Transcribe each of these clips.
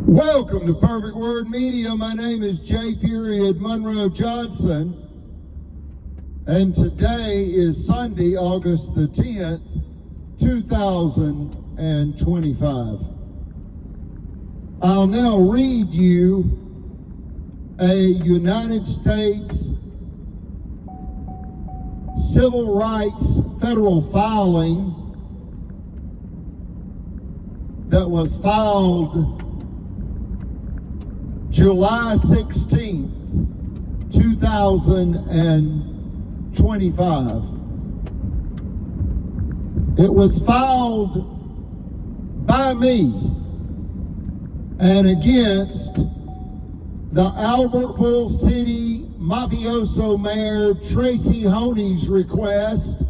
Welcome to Perfect Word Media. My name is J. Monroe Johnson, and today is Sunday, August the 10th, 2025. I'll now read you a United States Civil Rights federal filing that was filed July 16th, 2025. It was filed by me and against the Albertville City Mafioso Mayor Tracy Honey's request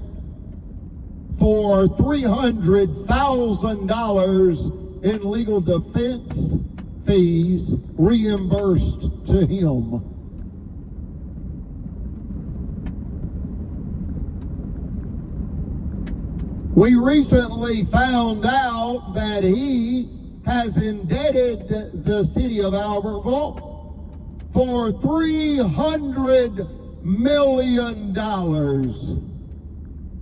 for $300,000 in legal defense fees reimbursed to him. We recently found out that he has indebted the city of Albertville for $300 million.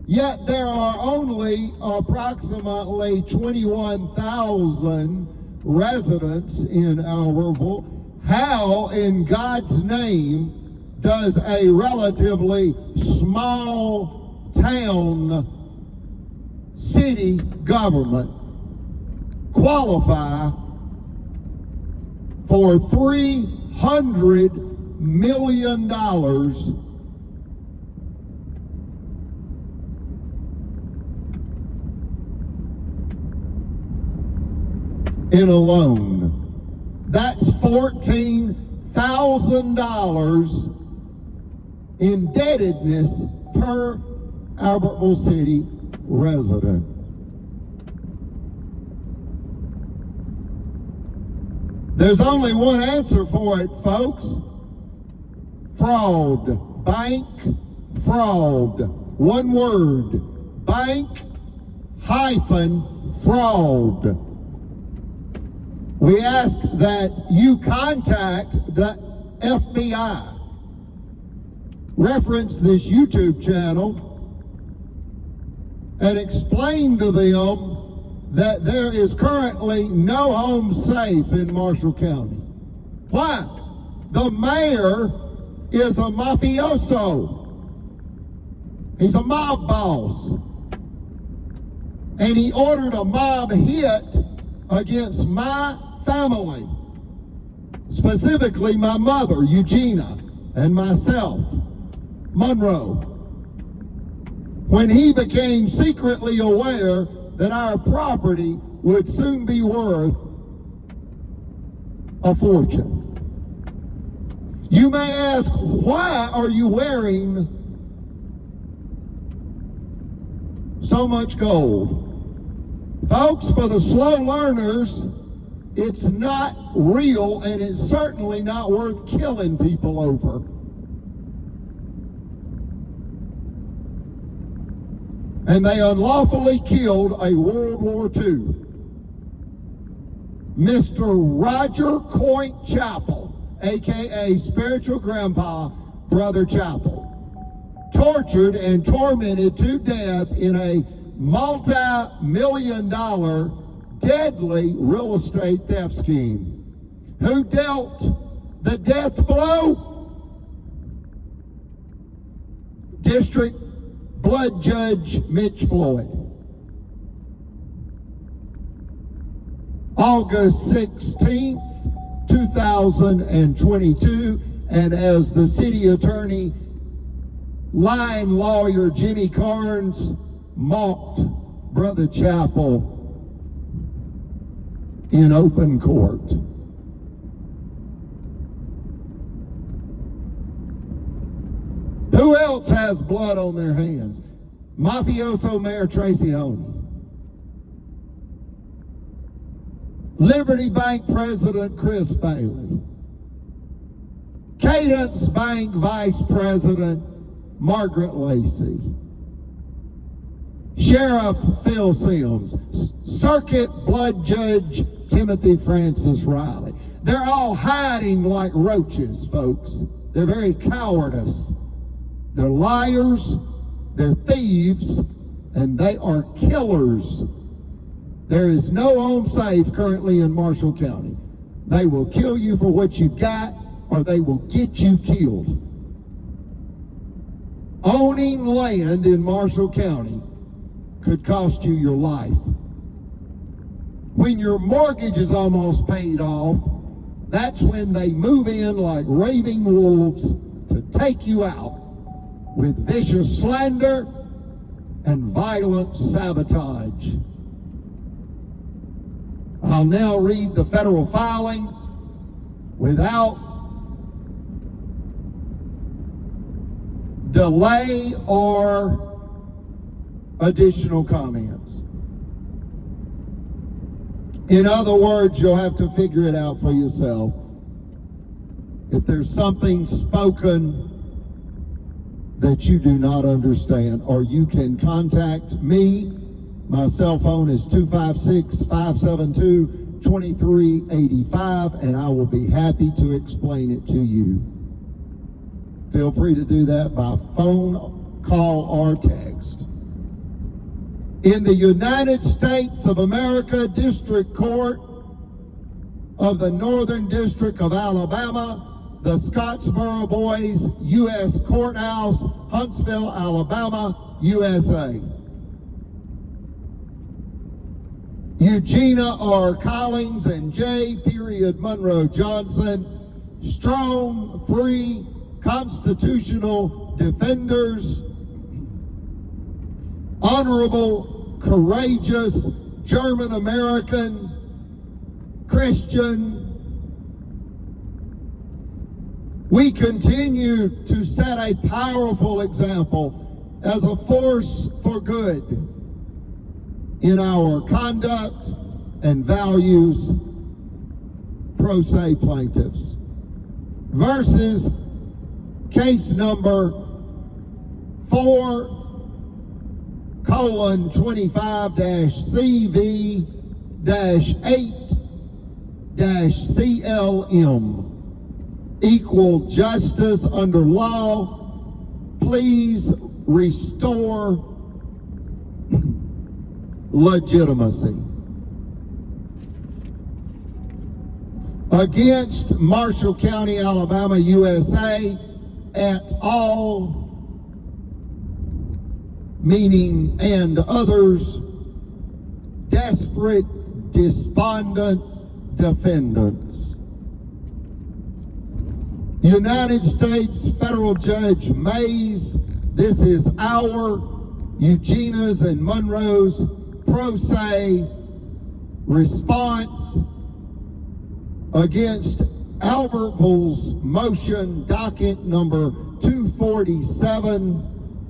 Yet there are only approximately 21,000 residents in Albertville. How in God's name does a relatively small town city government qualify for $300 million in a loan? That's $14,000 indebtedness per Albertville City resident. There's only one answer for it, folks. Fraud. Bank fraud. One word. Bank-fraud. We ask that you contact the FBI, reference this YouTube channel, and explain to them that there is currently no home safe in Marshall County. Why? The mayor is a mafioso. He's a mob boss. And he ordered a mob hit against my family, specifically my mother, Eugenia, and myself, Monroe, when he became secretly aware that our property would soon be worth a fortune. You may ask, why are you wearing so much gold? Folks, for the slow learners, it's not real, and it's certainly not worth killing people over. And they unlawfully killed a World War II Mr. Roger Coit Chappell, aka Spiritual Grandpa, Brother Chappell, tortured and tormented to death in a multi-million-dollar deadly real estate theft scheme. Who dealt the death blow? District Blood Judge Mitch Floyd. August 16th, 2022, and as the city attorney, line lawyer Jimmy Carnes mocked Brother Chappell in open court. Who else has blood on their hands? Mafioso Mayor Tracy Honey. Liberty Bank President Chris Bailey. Cadence Bank Vice President Margaret Lacey. Sheriff Phil Sims, Circuit Blood Judge Timothy Francis Riley. They're all hiding like roaches, folks. They're very cowardice. They're liars, they're thieves, and they are killers. There is no home safe currently in Marshall County. They will kill you for what you've got, or they will get you killed. Owning land in Marshall County could cost you your life. When your mortgage is almost paid off, that's when they move in like raving wolves to take you out with vicious slander and violent sabotage. I'll now read the federal filing without delay or additional comments. In other words, you'll have to figure it out for yourself. If there's something spoken that you do not understand, or you can contact me. My cell phone is 256-572-2385, and I will be happy to explain it to you. Feel free to do that by phone, call, or text. In the United States of America District Court of the Northern District of Alabama, the Scottsboro Boys, U.S. Courthouse, Huntsville, Alabama, USA. Eugenia R. Collins and J. Monroe Johnson, strong, free, constitutional defenders, honorable, courageous, German-American, Christian. We continue to set a powerful example as a force for good in our conduct and values, pro se plaintiffs. Versus case number 4:CV-8-CLM. Equal justice under law. Please restore legitimacy. Against Marshall County, Alabama, USA, et al., meaning and others, desperate, despondent defendants. United States Federal Judge Mays, this is our, Eugenia's and Monroe's pro se response against Albertville's motion, docket number 247.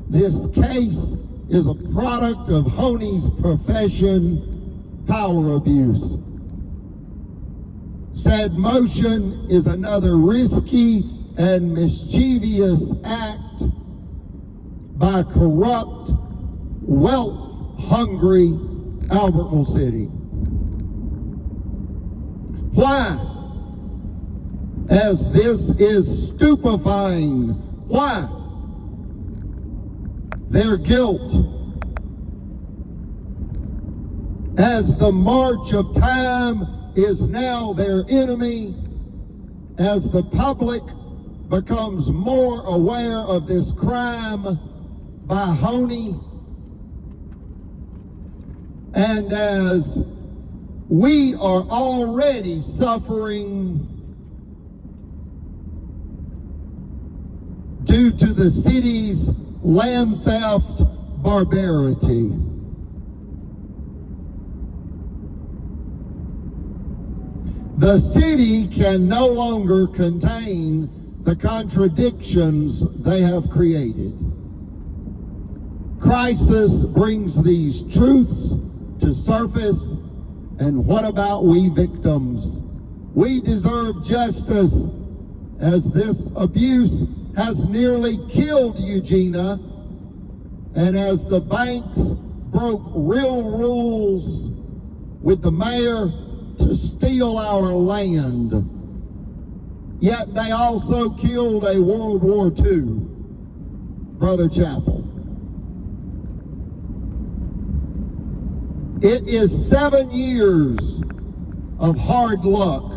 This case is a product of Honey's profession, power abuse. Said motion is another risky and mischievous act by corrupt, wealth-hungry Albertville City. Why? As this is stupefying. Why? Their guilt. As the march of time is now their enemy, as the public becomes more aware of this crime by Honey, and as we are already suffering due to the city's land theft barbarity. The city can no longer contain the contradictions they have created. Crisis brings these truths to surface, and what about we victims? We deserve justice, as this abuse has nearly killed Eugenia, and as the banks broke real rules with the mayor to steal our land Yet they also killed a World War II Brother Chapel. It is 7 years of hard luck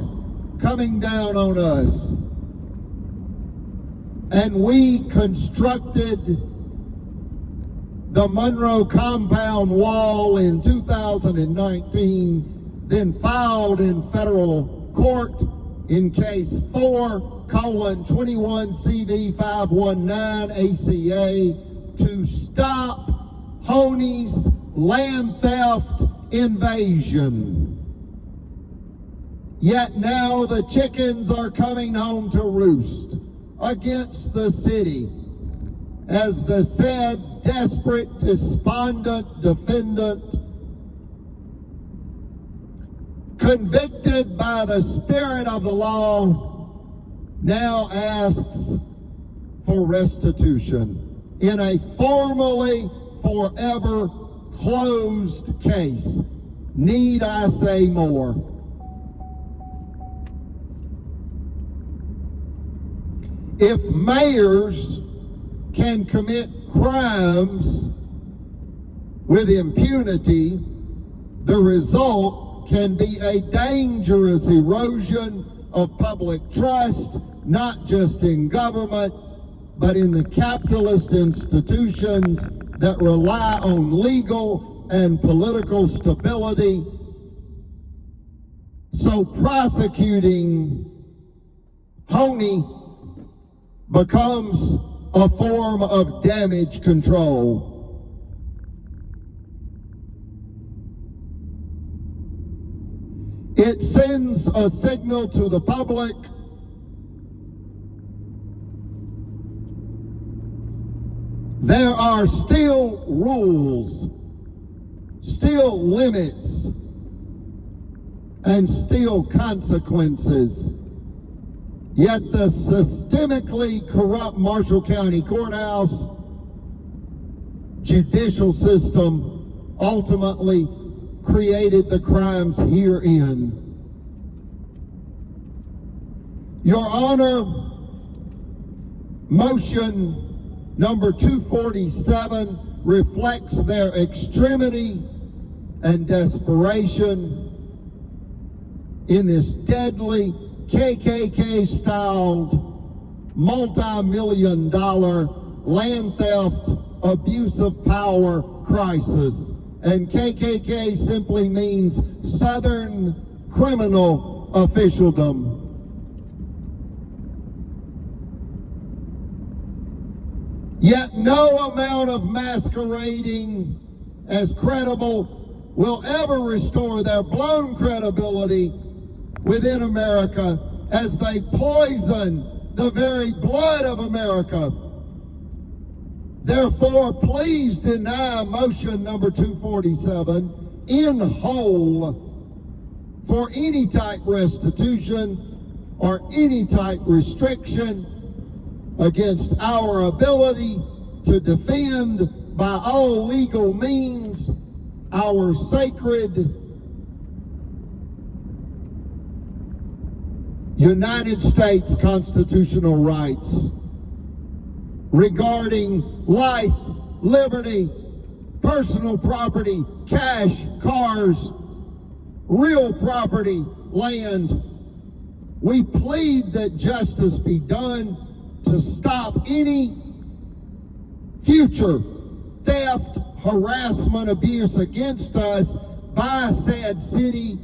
coming down on us. And we constructed the Monroe compound wall in 2019, then filed in federal court in case 4:21CV519 ACA to stop Honey's land theft invasion. Yet now the chickens are coming home to roost against the city as the said desperate, despondent defendant, convicted by the spirit of the law, now asks for restitution in a formally forever closed case. Need I say more? If mayors can commit crimes with impunity, the result can be a dangerous erosion of public trust, not just in government, but in the capitalist institutions that rely on legal and political stability. So prosecuting Honey becomes a form of damage control. It sends a signal to the public there are still rules, still limits, and still consequences. Yet the systemically corrupt Marshall County Courthouse judicial system ultimately created the crimes herein. Your Honor, motion number 247 reflects their extremity and desperation in this deadly KKK-styled, multi-million-dollar land theft, abuse of power crisis. And KKK simply means Southern Criminal Officialdom. Yet no amount of masquerading as credible will ever restore their blown credibility within America as they poison the very blood of America. Therefore, please deny motion number 247 in whole for any type restitution or any type restriction against our ability to defend by all legal means our sacred United States constitutional rights regarding life, liberty, personal property, cash, cars, real property, land. We plead that justice be done to stop any future theft, harassment, abuse against us by said city,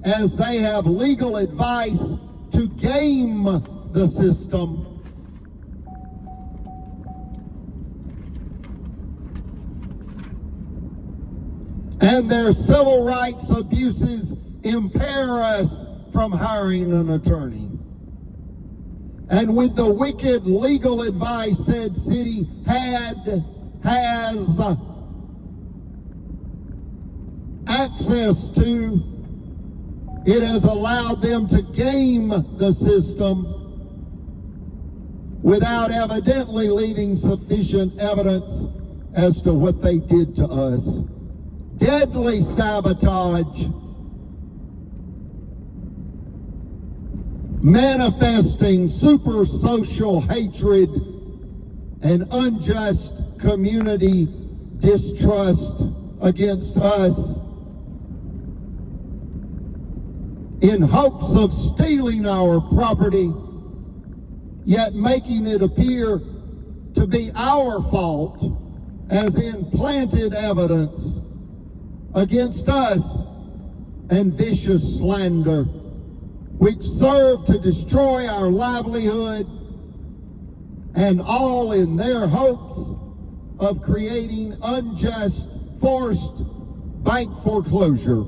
as they have legal advice to game the system. And their civil rights abuses impair us from hiring an attorney. And with the wicked legal advice said city has access to, it has allowed them to game the system without evidently leaving sufficient evidence as to what they did to us. Deadly sabotage. manifesting super social hatred and unjust community distrust against us in hopes of stealing our property, yet making it appear to be our fault, as in planted evidence against us, and vicious slander, which serve to destroy our livelihood, and all in their hopes of creating unjust, forced bank foreclosure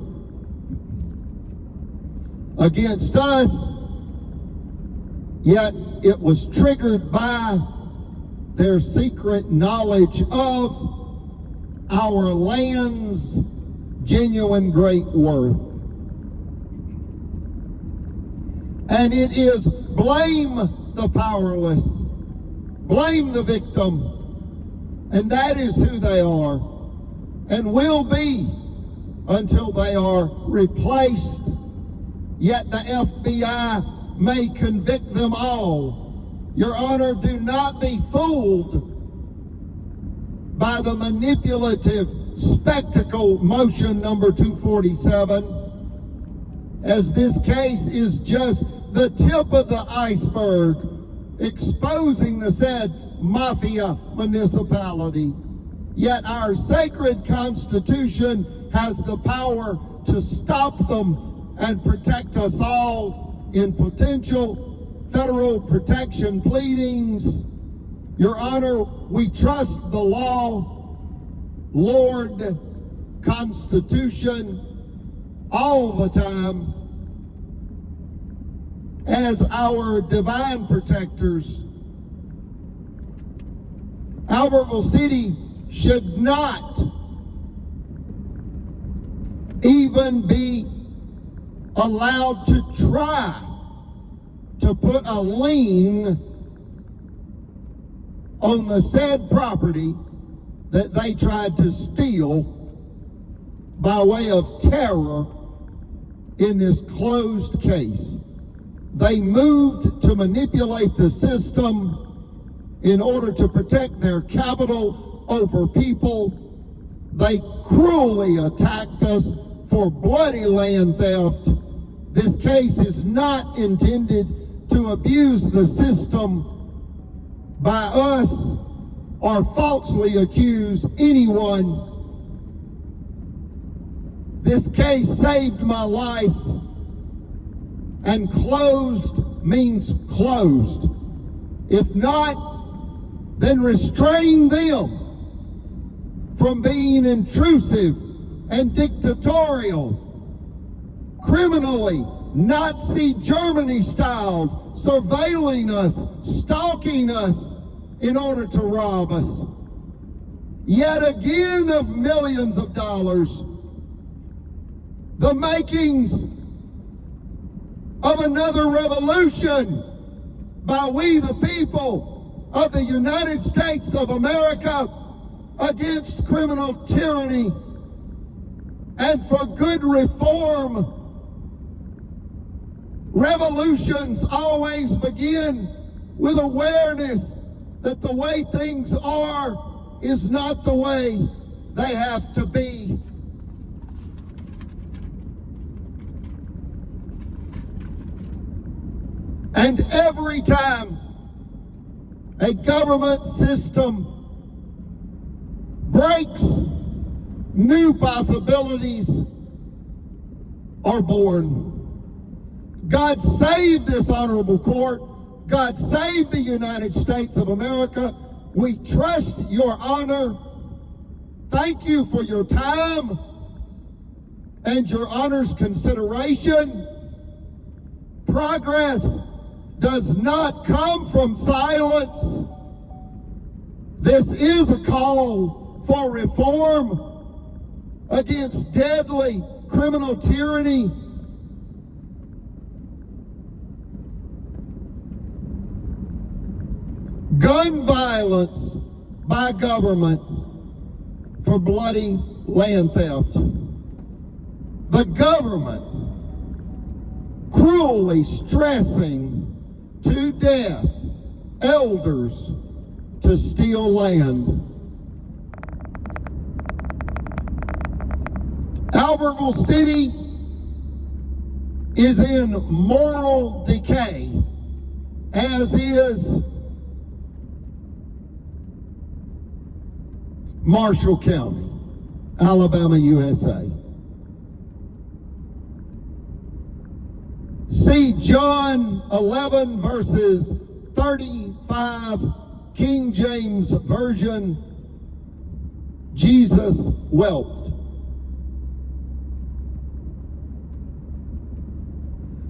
against us, yet it was triggered by their secret knowledge of our land's genuine great worth. And it is blame the powerless, blame the victim, and that is who they are and will be until they are replaced. Yet the FBI may convict them all. Your Honor, do not be fooled by the manipulative spectacle motion number 247, as this case is just the tip of the iceberg exposing the said mafia municipality. Yet our sacred Constitution has the power to stop them and protect us all in potential federal protection pleadings. Your Honor, we trust the law, Lord, Constitution, all the time as our divine protectors. Albertville City should not even be allowed to try to put a lien on the said property that they tried to steal by way of terror in this closed case. They moved to manipulate the system in order to protect their capital over people. They cruelly attacked us for bloody land theft. This case is not intended to abuse the system by us or falsely accuse anyone. This case saved my life, and closed means closed. If not, then restrain them from being intrusive and dictatorial, criminally, Nazi Germany style, surveilling us, stalking us in order to rob us. Yet again of millions of dollars, the makings of another revolution by we the people of the United States of America against criminal tyranny and for good reform. Revolutions always begin with awareness that the way things are is not the way they have to be. And every time a government system breaks, new possibilities are born. God save this honorable court. God save the United States of America. We trust your honor. Thank you for your time and your honor's consideration. Progress does not come from silence. This is a call for reform against deadly criminal tyranny. Gun violence by government for bloody land theft. The government cruelly stressing to death elders to steal land. Albertville City is in moral decay, as is Marshall County, Alabama, USA. See John 11 verses 35, King James Version. Jesus wept.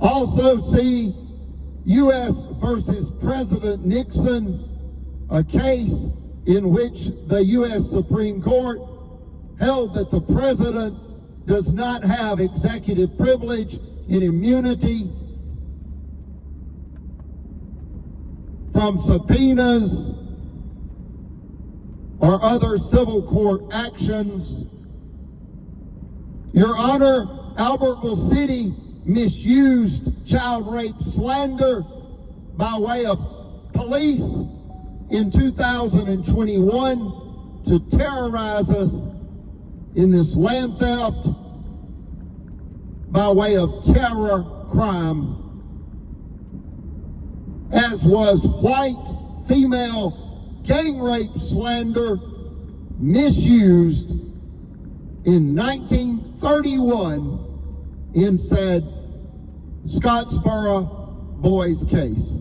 Also see U.S. versus President Nixon, a case in which the U.S. Supreme Court held that the president does not have executive privilege and immunity from subpoenas or other civil court actions. Your Honor, Albertville City misused child rape slander by way of police in 2021 to terrorize us in this land theft by way of terror crime, as was white female gang rape slander misused in 1931 in said Scottsboro boys case.